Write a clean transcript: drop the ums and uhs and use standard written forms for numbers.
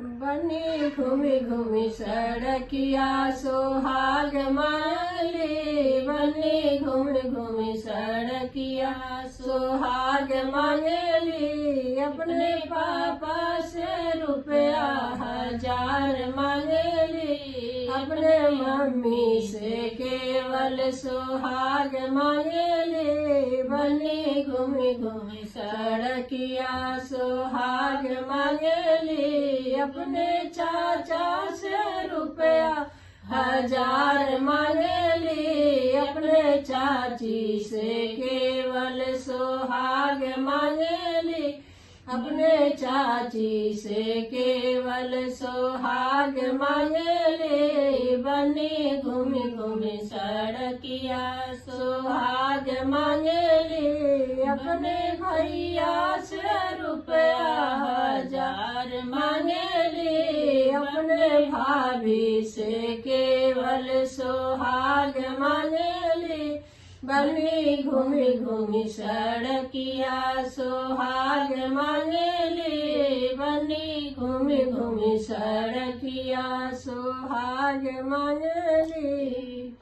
बनी घूमी घूमी सड़किया सोहाग मांगली। बनी घूमी घूमी सड़किया सोहाग मांगली। अपने पापा से रुपया 1000 मांगली। अपने मम्मी से केवल सुहाग मांगली। बनी घूमी घूमी सड़किया सुहाग मांगली। अपने चाचा से रुपया 1000 मांगली। अपने चाची से केवल सुहाग मांगली। अपने चाची से केवल सुहाग मांगली। बनी घूमी घूमी सड़किया सुहाग मांगली। अपने भैया से रुपया 1000 मांगली। अपने भाभी से केवल सुहाग मांगली। बनी घूमी घूमी सड़किया सुहाग मांगली। बनी घूमी घूमी सड़किया सुहाग मांगली।